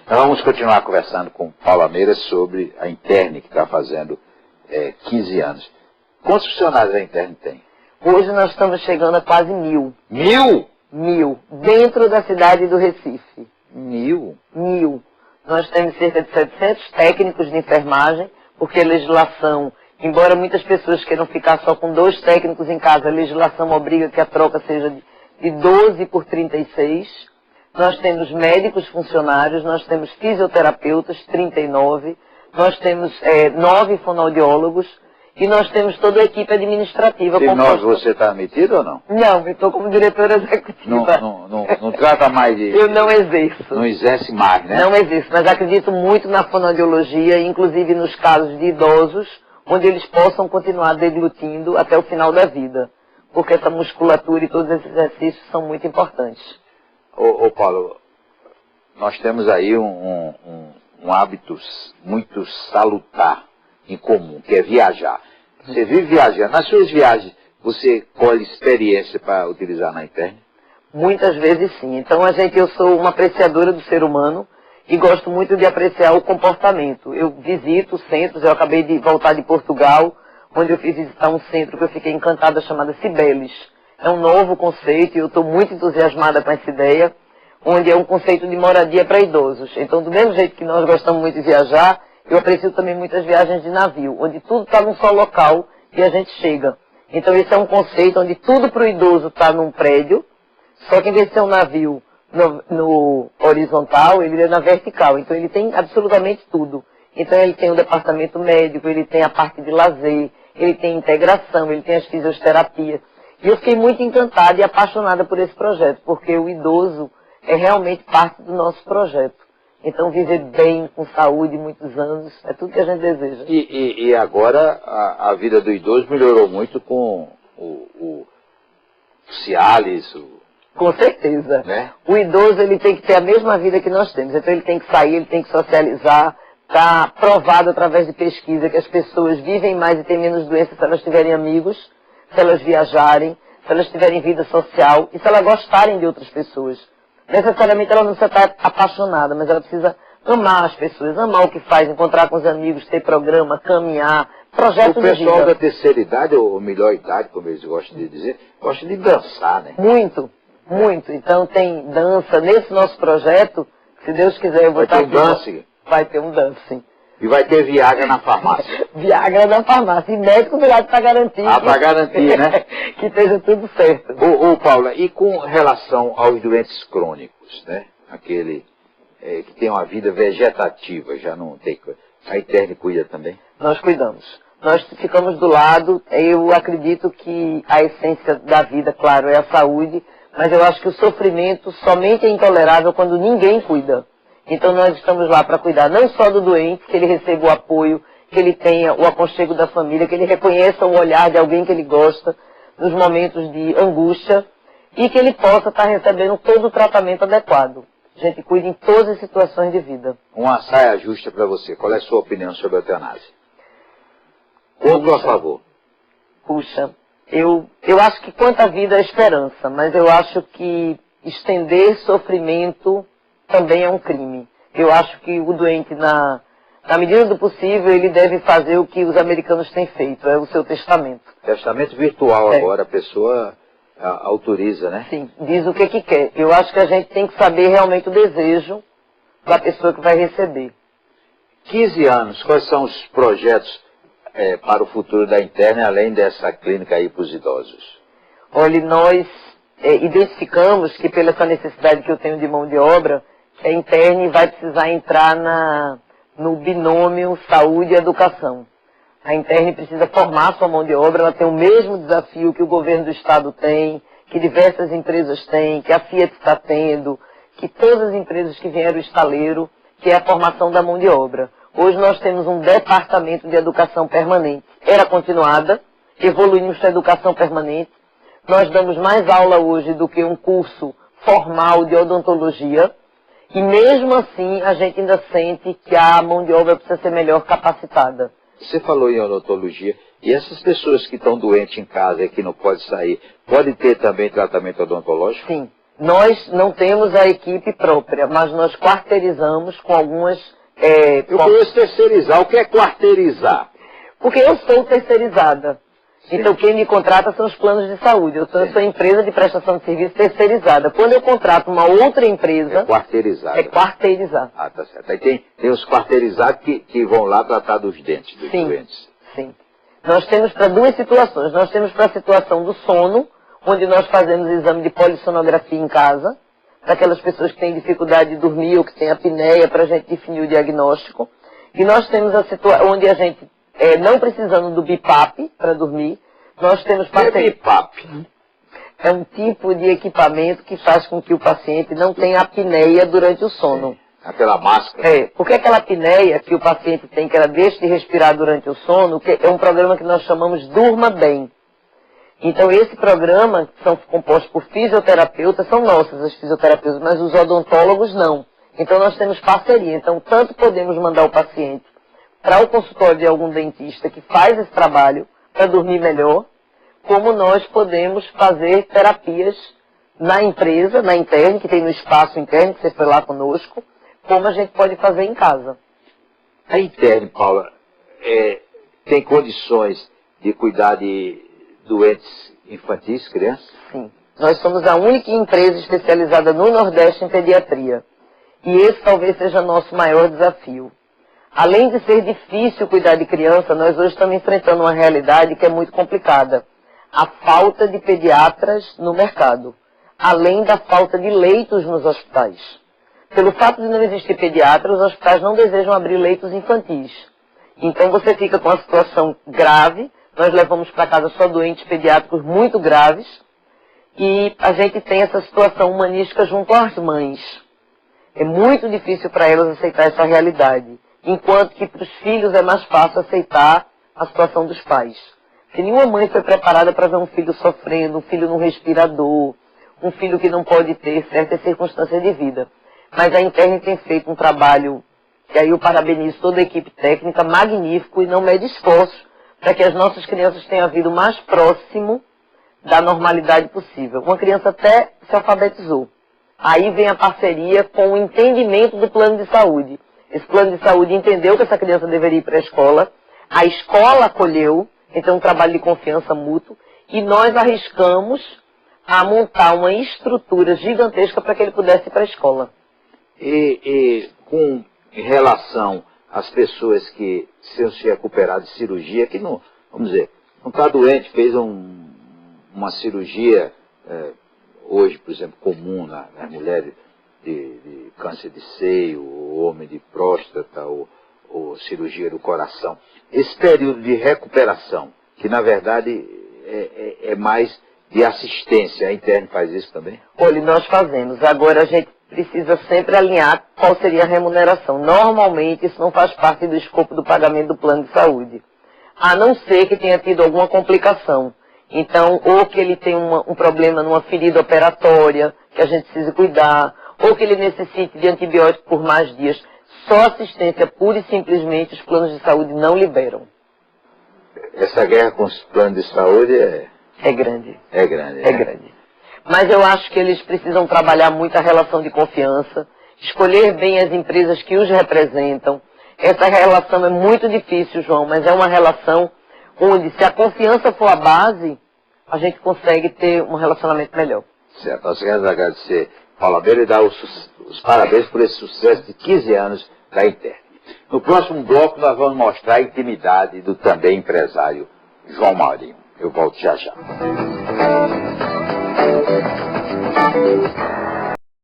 Nós vamos continuar conversando com Paula Meira sobre a Interne, que está fazendo 15 anos. Quantos funcionários a Interne tem? Hoje nós estamos chegando a quase 1000. 1000? 1000. Dentro da cidade do Recife. 1000? 1000. Nós temos cerca de 700 técnicos de enfermagem, porque a legislação, embora muitas pessoas queiram ficar só com 2 técnicos em casa, a legislação obriga que a troca seja de 12 por 36. Nós temos médicos funcionários, nós temos fisioterapeutas, 39, nós temos 9 fonoaudiólogos e nós temos toda a equipe administrativa. E nós, você está metido ou não? Não, eu estou como diretora executiva. Não trata mais de... Eu não exerço. Não exerce mais, né? Não exerço, mas acredito muito na fonoaudiologia, inclusive nos casos de idosos, onde eles possam continuar deglutindo até o final da vida. Porque essa musculatura e todos esses exercícios são muito importantes. Ô Paulo, nós temos aí um hábito muito salutar em comum, que é viajar. Você vive viajando. Nas suas viagens, você colhe experiência para utilizar na Interne? Muitas vezes sim. Então eu sou uma apreciadora do ser humano e gosto muito de apreciar o comportamento. Eu visito centros, eu acabei de voltar de Portugal, onde eu fui visitar um centro que eu fiquei encantada, chamado Cibeles. É um novo conceito e eu estou muito entusiasmada com essa ideia, onde é um conceito de moradia para idosos. Então, do mesmo jeito que nós gostamos muito de viajar, eu aprecio também muitas viagens de navio, onde tudo está num só local e a gente chega. Então, esse é um conceito onde tudo para o idoso está num prédio, só que em vez de ser um navio no horizontal, ele é na vertical. Então, ele tem absolutamente tudo. Então, ele tem o departamento médico, ele tem a parte de lazer, ele tem integração, ele tem as fisioterapias. E eu fiquei muito encantada e apaixonada por esse projeto, porque o idoso é realmente parte do nosso projeto. Então, viver bem, com saúde, muitos anos, é tudo que a gente deseja. E agora a vida do idoso melhorou muito com o Cialis. Com certeza. Né? O idoso ele tem que ter a mesma vida que nós temos. Então, ele tem que sair, ele tem que socializar. Está provado através de pesquisa que as pessoas vivem mais e têm menos doenças se elas tiverem amigos, se elas viajarem, se elas tiverem vida social e se elas gostarem de outras pessoas. Necessariamente ela não precisa estar apaixonada, mas ela precisa amar as pessoas, amar o que faz, encontrar com os amigos, ter programa, caminhar, projeto de vida. O pessoal da terceira idade, ou melhor idade, como eles gostam de dizer, gosta de dançar, né? Muito, muito. Então tem dança. Nesse nosso projeto, se Deus quiser eu vou estar aqui. Vai ter um dancing. E vai ter Viagra na farmácia. Viagra na farmácia. E médico do lado para garantir. Para garantir, né? Que esteja tudo certo. Ô Paula, e com relação aos doentes crônicos, né? Aquele que tem uma vida vegetativa, já não tem coisa. A Interne cuida também? Nós cuidamos. Nós ficamos do lado. Eu acredito que a essência da vida, claro, é a saúde. Mas eu acho que o sofrimento somente é intolerável quando ninguém cuida. Então nós estamos lá para cuidar não só do doente, que ele receba o apoio, que ele tenha o aconchego da família, que ele reconheça o olhar de alguém que ele gosta nos momentos de angústia e que ele possa estar recebendo todo o tratamento adequado. A gente cuida em todas as situações de vida. Uma saia justa para você. Qual é a sua opinião sobre a eutanásia? Contra ou a favor? Puxa, eu acho que quanto à vida é esperança, mas eu acho que estender sofrimento também é um crime. Eu acho que o doente, na medida do possível, ele deve fazer o que os americanos têm feito, é o seu testamento. Testamento virtual agora, a pessoa autoriza, né? Sim, diz o que quer. Eu acho que a gente tem que saber realmente o desejo da pessoa que vai receber. 15 anos, quais são os projetos para o futuro da Interne, além dessa clínica aí para os idosos? Olha, nós identificamos que pela essa necessidade que eu tenho de mão de obra, a Interne vai precisar entrar no binômio saúde e educação. A Interne precisa formar sua mão de obra, ela tem o mesmo desafio que o governo do estado tem, que diversas empresas têm, que a Fiat está tendo, que todas as empresas que vieram do estaleiro, que é a formação da mão de obra. Hoje nós temos um departamento de educação permanente. Era continuada, evoluímos para a educação permanente. Nós damos mais aula hoje do que um curso formal de odontologia. E mesmo assim, a gente ainda sente que a mão de obra precisa ser melhor capacitada. Você falou em odontologia, e essas pessoas que estão doentes em casa e que não podem sair, podem ter também tratamento odontológico? Sim, Nós não temos a equipe própria, mas nós quarteirizamos com algumas... Eu conheço terceirizar. O que é quarteirizar? Porque eu sou terceirizada. Sim. Então quem me contrata são os planos de saúde. Eu sou empresa de prestação de serviço terceirizada. Quando eu contrato uma outra empresa... É quarteirizada. É quarteirizar. Ah, tá certo. Aí tem os quarteirizados que vão lá tratar dos dentes dos doentes. Sim. Nós temos para duas situações. Nós temos para a situação do sono, onde nós fazemos exame de polissonografia em casa, para aquelas pessoas que têm dificuldade de dormir ou que têm apneia, para a gente definir o diagnóstico. E nós temos a situação onde a gente... não precisando do BiPAP para dormir, nós temos parceria. BiPAP? É um tipo de equipamento que faz com que o paciente não tenha apneia durante o sono. Aquela máscara. Porque aquela apneia que o paciente tem, que ela deixa de respirar durante o sono, que é um programa que nós chamamos Durma Bem. Então esse programa, que são compostos por fisioterapeutas, são nossas as fisioterapeutas, mas os odontólogos não. Então nós temos parceria. Então tanto podemos mandar o paciente para o consultório de algum dentista que faz esse trabalho para dormir melhor, como nós podemos fazer terapias na empresa, na interna, que tem no espaço interno, que você foi lá conosco, como a gente pode fazer em casa. A interna, Paula, tem condições de cuidar de doentes infantis, crianças? Sim. Nós somos a única empresa especializada no Nordeste em pediatria. E esse talvez seja nosso maior desafio. Além de ser difícil cuidar de criança, nós hoje estamos enfrentando uma realidade que é muito complicada. A falta de pediatras no mercado, além da falta de leitos nos hospitais. Pelo fato de não existir pediatra, os hospitais não desejam abrir leitos infantis. Então você fica com uma situação grave, nós levamos para casa só doentes pediátricos muito graves, e a gente tem essa situação humanística junto às mães. É muito difícil para elas aceitar essa realidade. Enquanto que para os filhos é mais fácil aceitar a situação dos pais. Porque nenhuma mãe foi preparada para ver um filho sofrendo, um filho num respirador, um filho que não pode ter certas circunstâncias de vida. Mas a interna tem feito um trabalho, que aí eu parabenizo toda a equipe técnica, magnífico, e não mede esforços para que as nossas crianças tenham a vida o mais próximo da normalidade possível. Uma criança até se alfabetizou. Aí vem a parceria com o entendimento do plano de saúde. Esse plano de saúde entendeu que essa criança deveria ir para a escola acolheu, então um trabalho de confiança mútuo, e nós arriscamos a montar uma estrutura gigantesca para que ele pudesse ir para a escola. E com relação às pessoas que se recuperaram de cirurgia, que não, vamos dizer, não está doente, fez uma cirurgia, hoje, por exemplo, comum nas mulheres, de câncer de seio, ou homem de próstata, ou cirurgia do coração. Esse período de recuperação, que na verdade é mais de assistência, a interna faz isso também? Olha, nós fazemos. Agora a gente precisa sempre alinhar qual seria a remuneração. Normalmente isso não faz parte do escopo do pagamento do plano de saúde. A não ser que tenha tido alguma complicação. Então, ou que ele tenha um problema numa ferida operatória, que a gente precise cuidar, ou que ele necessite de antibiótico por mais dias. Só assistência pura e simplesmente os planos de saúde não liberam. Essa guerra com os planos de saúde é grande. É grande. É grande. Mas eu acho que eles precisam trabalhar muito a relação de confiança, escolher bem as empresas que os representam. Essa relação é muito difícil, João, mas é uma relação onde, se a confiança for a base, a gente consegue ter um relacionamento melhor. Certo. Nós queremos agradecer Paula Beira e dar os parabéns por esse sucesso de 15 anos da Interna. No próximo bloco nós vamos mostrar a intimidade do também empresário João Maurinho. Eu volto já já.